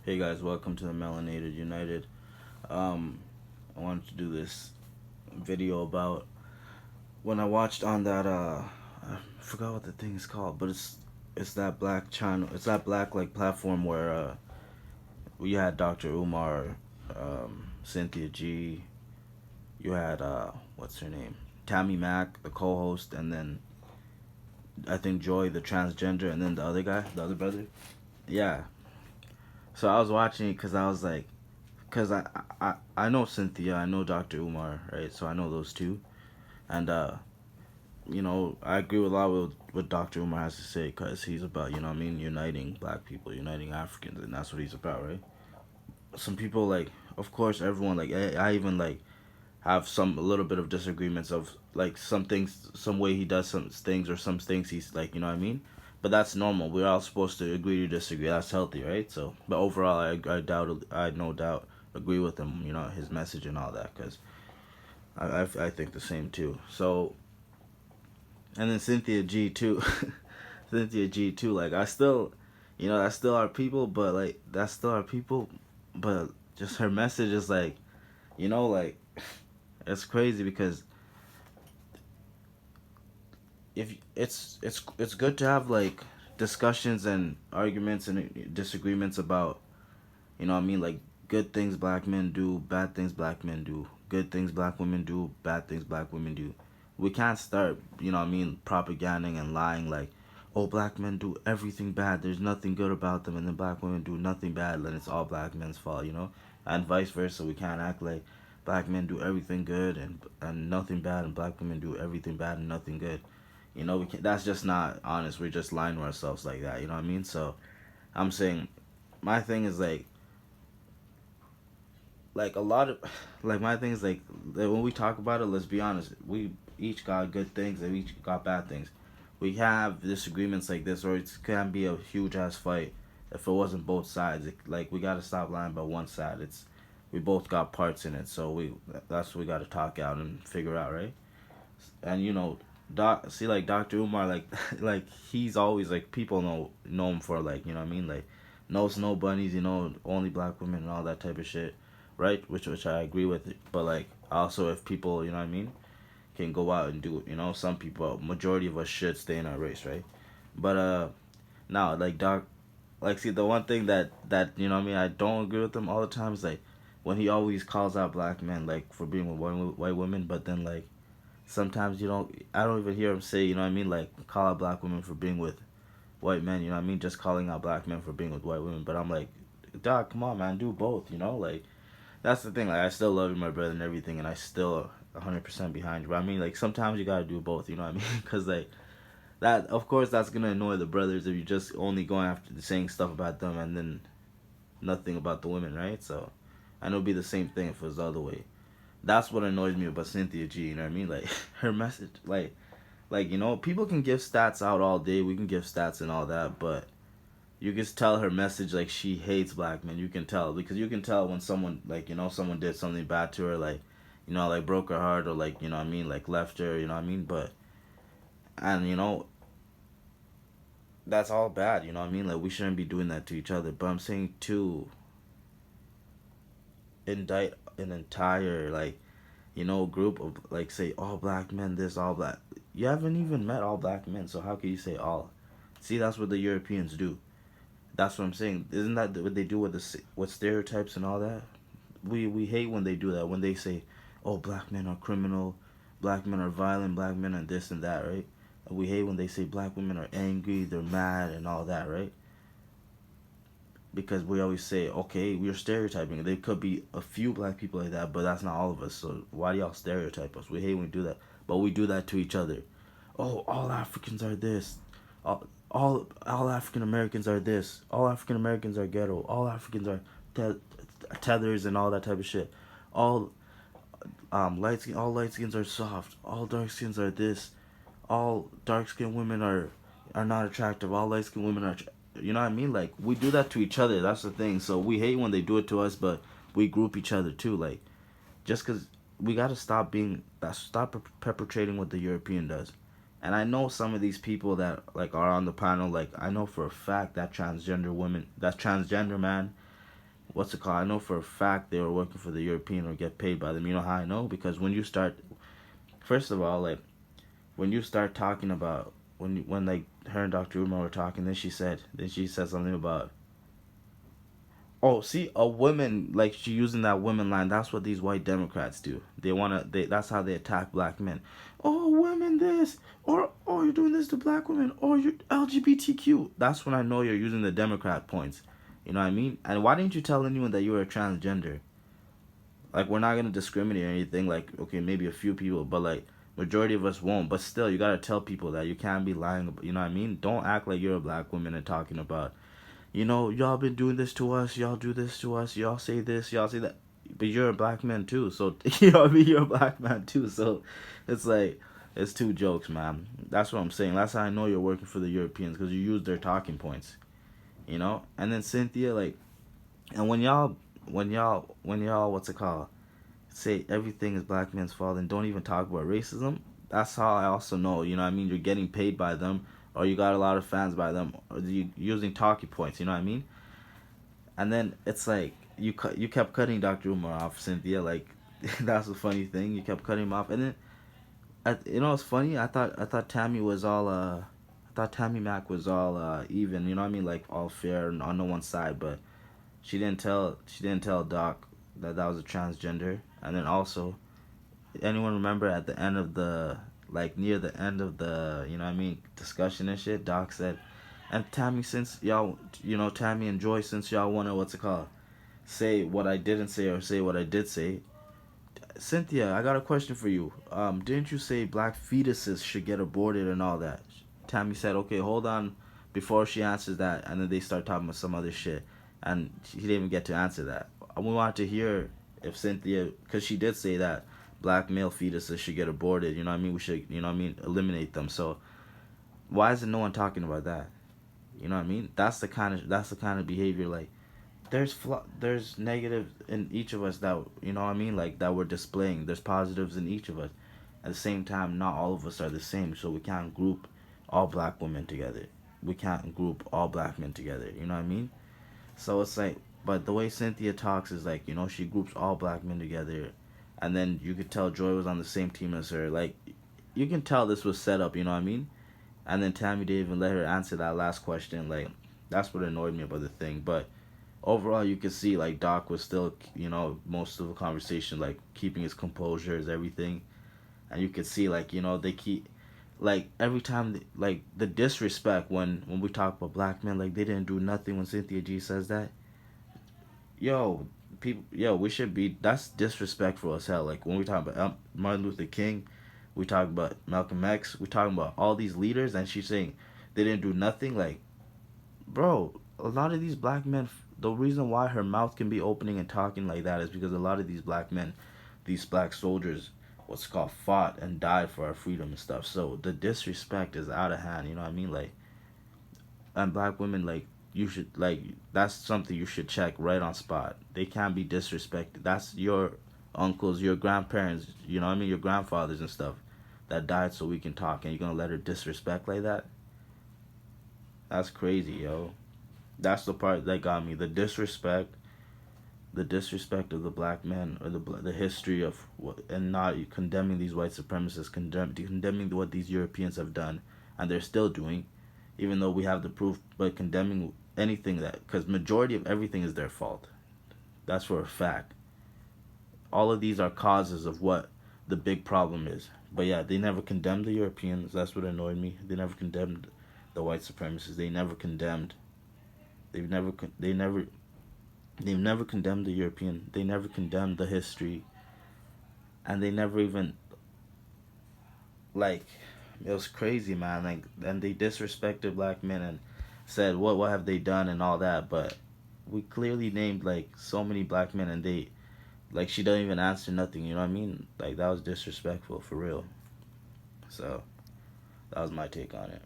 Hey guys, welcome to the Melanated United. Um, I wanted to do this video about when I watched on that I forgot what the thing is called, but it's that black channel, it's that black like platform where we had Dr. Umar, Cynthia G, you had what's her name, Tammy Mack, the co-host, and then I think Joy, the transgender, and then the other guy, the other brother. Yeah. So I was watching it because I was like, because I know Cynthia, I know Dr. Umar, right? So I know those two, and I agree with a lot with what Dr. Umar has to say because he's about uniting Black people, uniting Africans, and that's what he's about, right? Some people like, of course, everyone like I even like have some a little bit of disagreements of like some things, some way he does some things or some things he's like, you know what I mean? But that's normal. We're all supposed to agree to disagree. That's healthy, right? So, but overall, I no doubt agree with him. You know his message and all that because I think the same too. So, and then Cynthia G too, Cynthia G too. Like I still, that's still our people, but like that's still our people, but just her message is like, like it's crazy because if it's good to have like discussions and arguments and disagreements about what I mean, like good things black men do, bad things black men do, good things black women do, bad things black women do. We can't start, what I mean, propaganding and lying like, oh, black men do everything bad, there's nothing good about them, and then black women do nothing bad, then it's all black men's fault. And vice versa. We can't act like black men do everything good and nothing bad, and black women do everything bad and nothing good. We can, that's just not honest. We're just lying to ourselves like that. You know what I mean? So I'm saying, my thing is like a lot of like my thing is like when we talk about it, let's be honest. We each got good things and we each got bad things. We have disagreements like this, or it can be a huge ass fight if it wasn't both sides. Like we gotta stop lying about one side. It's we both got parts in it, so that's what we gotta talk out and figure out, right? And doc see like Dr. Umar, like like he's always like people know him for like, what I mean, like no snow bunnies, only black women and all that type of shit, right? Which I agree with, but like also if people, what I mean, can go out and do it, some people, majority of us should stay in our race, right? But now like Doc, like see the one thing that what I mean, I don't agree with him all the time is like when he always calls out black men like for being with white women, but then like sometimes I don't even hear him say, what I mean, like call out black women for being with white men, what I mean, just calling out black men for being with white women. But I'm like, Doc, come on, man, do both, like that's the thing. Like I still love you, my brother, and everything, and I still 100% behind you. But I mean, like sometimes you gotta do both, you know what I mean? Because like that, of course, that's gonna annoy the brothers if you just only going after saying stuff about them and then nothing about the women, right? So I know it'd be the same thing if it was the other way. That's what annoys me about Cynthia G. You know what I mean? Like her message, like people can give stats out all day. We can give stats and all that, but you can tell her message like she hates black men. You can tell because you can tell when someone like someone did something bad to her, like like broke her heart or like what I mean, like left her. You know what I mean? But and that's all bad. You know what I mean? Like we shouldn't be doing that to each other. But I'm saying to indict an entire like group of like say all black men this all black. You haven't even met all black men, so how can you say all? See, that's what the Europeans do. That's what I'm saying. Isn't that what they do with with stereotypes and all that? We hate when they do that. When they say, "Oh, black men are criminal, black men are violent, black men are this and that," right? And we hate when they say black women are angry, they're mad, and all that, right? Because we always say, okay, we're stereotyping. There could be a few black people like that, but that's not all of us. So why do y'all stereotype us? We hate when we do that, but we do that to each other. Oh, all Africans are this. All African Americans are this. All African Americans are ghetto. All Africans are tethers and all that type of shit. All all light skins are soft. All dark skins are this. All dark skinned women are not attractive. All light skinned women are. You know what I mean? Like we do that to each other. That's the thing. So we hate when they do it to us, but we group each other too. Like just because we gotta stop being stop perpetrating what the European does. And I know some of these people that like are on the panel. Like I know for a fact that transgender man what's it called? I know for a fact they were working for the European or get paid by them. You know how I know? Because when you start, first of all, like when you start talking about when like her and Dr. Umar were talking, then she said something about, oh, see, a woman, like she using that women line. That's what these white Democrats do. That's how they attack black men. Oh, women, this, or oh, you're doing this to black women, or you're LGBTQ. That's when I know you're using the Democrat points. You know what I mean? And why didn't you tell anyone that you were a transgender? Like, we're not gonna discriminate or anything. Like, okay, maybe a few people, but like majority of us won't. But still, you gotta tell people that you can't be lying. You know what I mean? Don't act like you're a black woman and talking about, y'all been doing this to us, y'all do this to us, y'all say this, y'all say that. But you're a black man too, so you know what I mean? You're a black man too, so it's like, it's two jokes, man. That's what I'm saying. That's how I know you're working for the Europeans, because you use their talking points, you know? And then Cynthia, like, and when y'all, what's it called? Say everything is black men's fault and don't even talk about racism, that's how I also know, you know what I mean? You're getting paid by them, or you got a lot of fans by them, or you using talking points, you know what I mean? And then it's like you kept cutting Dr. Umar off, Cynthia. Like that's the funny thing. You kept cutting him off, and then it's funny. I thought Tammy was all I thought Tammy Mack was all even. You know what I mean? Like all fair and on no one side, but she didn't tell Doc that that was a transgender. And then also, anyone remember at the end of the, like near the end of the, you know what I mean, discussion and shit, Doc said, and Tammy, since y'all, Tammy and Joy, since y'all wanna, what's it called, say what I didn't say or say what I did say, Cynthia, I got a question for you. Didn't you say black fetuses should get aborted and all that? Tammy said, okay, hold on, before she answers that, and then they start talking about some other shit, and he didn't even get to answer that. We wanted to hear if Cynthia, because she did say that black male fetuses should get aborted. You know what I mean? We should, you know what I mean, eliminate them. So why isn't no one talking about that? You know what I mean? That's the kind of behavior, like, there's negatives in each of us that, you know what I mean, like that we're displaying. There's positives in each of us. At the same time, not all of us are the same, so we can't group all black women together. We can't group all black men together. You know what I mean? So it's like, but the way Cynthia talks is like, she groups all black men together, and then you could tell Joy was on the same team as her. Like, you can tell this was set up. You know what I mean? And then Tammy didn't even let her answer that last question. Like, that's what annoyed me about the thing. But overall, you could see like Doc was still, most of the conversation, like keeping his composure is everything, and you could see like, they keep, like every time like the disrespect when we talk about black men, like they didn't do nothing. When Cynthia G says that, yo, people, yo, we should be, that's disrespectful as hell. Like when we talk about Martin Luther King, we talk about Malcolm X, we talking about all these leaders, and she's saying they didn't do nothing. Like, bro, a lot of these black men, the reason why her mouth can be opening and talking like that is because a lot of these black men, these black soldiers, what's called, fought and died for our freedom and stuff. So the disrespect is out of hand. You know what I mean? Like, and black women, like, you should, like, that's something you should check right on spot. They can't be disrespected. That's your uncles, your grandparents, you know what I mean, your grandfathers and stuff that died so we can talk, and you're gonna let her disrespect like that? That's crazy, yo. That's the part that got me. The disrespect of the black men, or the history of what, and not condemning these white supremacists, condemning what these Europeans have done, and they're still doing, even though we have the proof. But condemning anything that, because majority of everything is their fault. That's for a fact. All of these are causes of what the big problem is. But yeah, they never condemned the Europeans. That's what annoyed me. They never condemned the white supremacists. They never condemned. They've never. They never. They've never condemned the European. They never condemned the history, and they never even, like, it was crazy, man. Like, and they disrespected black men and said what have they done and all that. But we clearly named like so many black men, and they, like, she doesn't even answer nothing. You know what I mean? Like, that was disrespectful for real. So that was my take on it.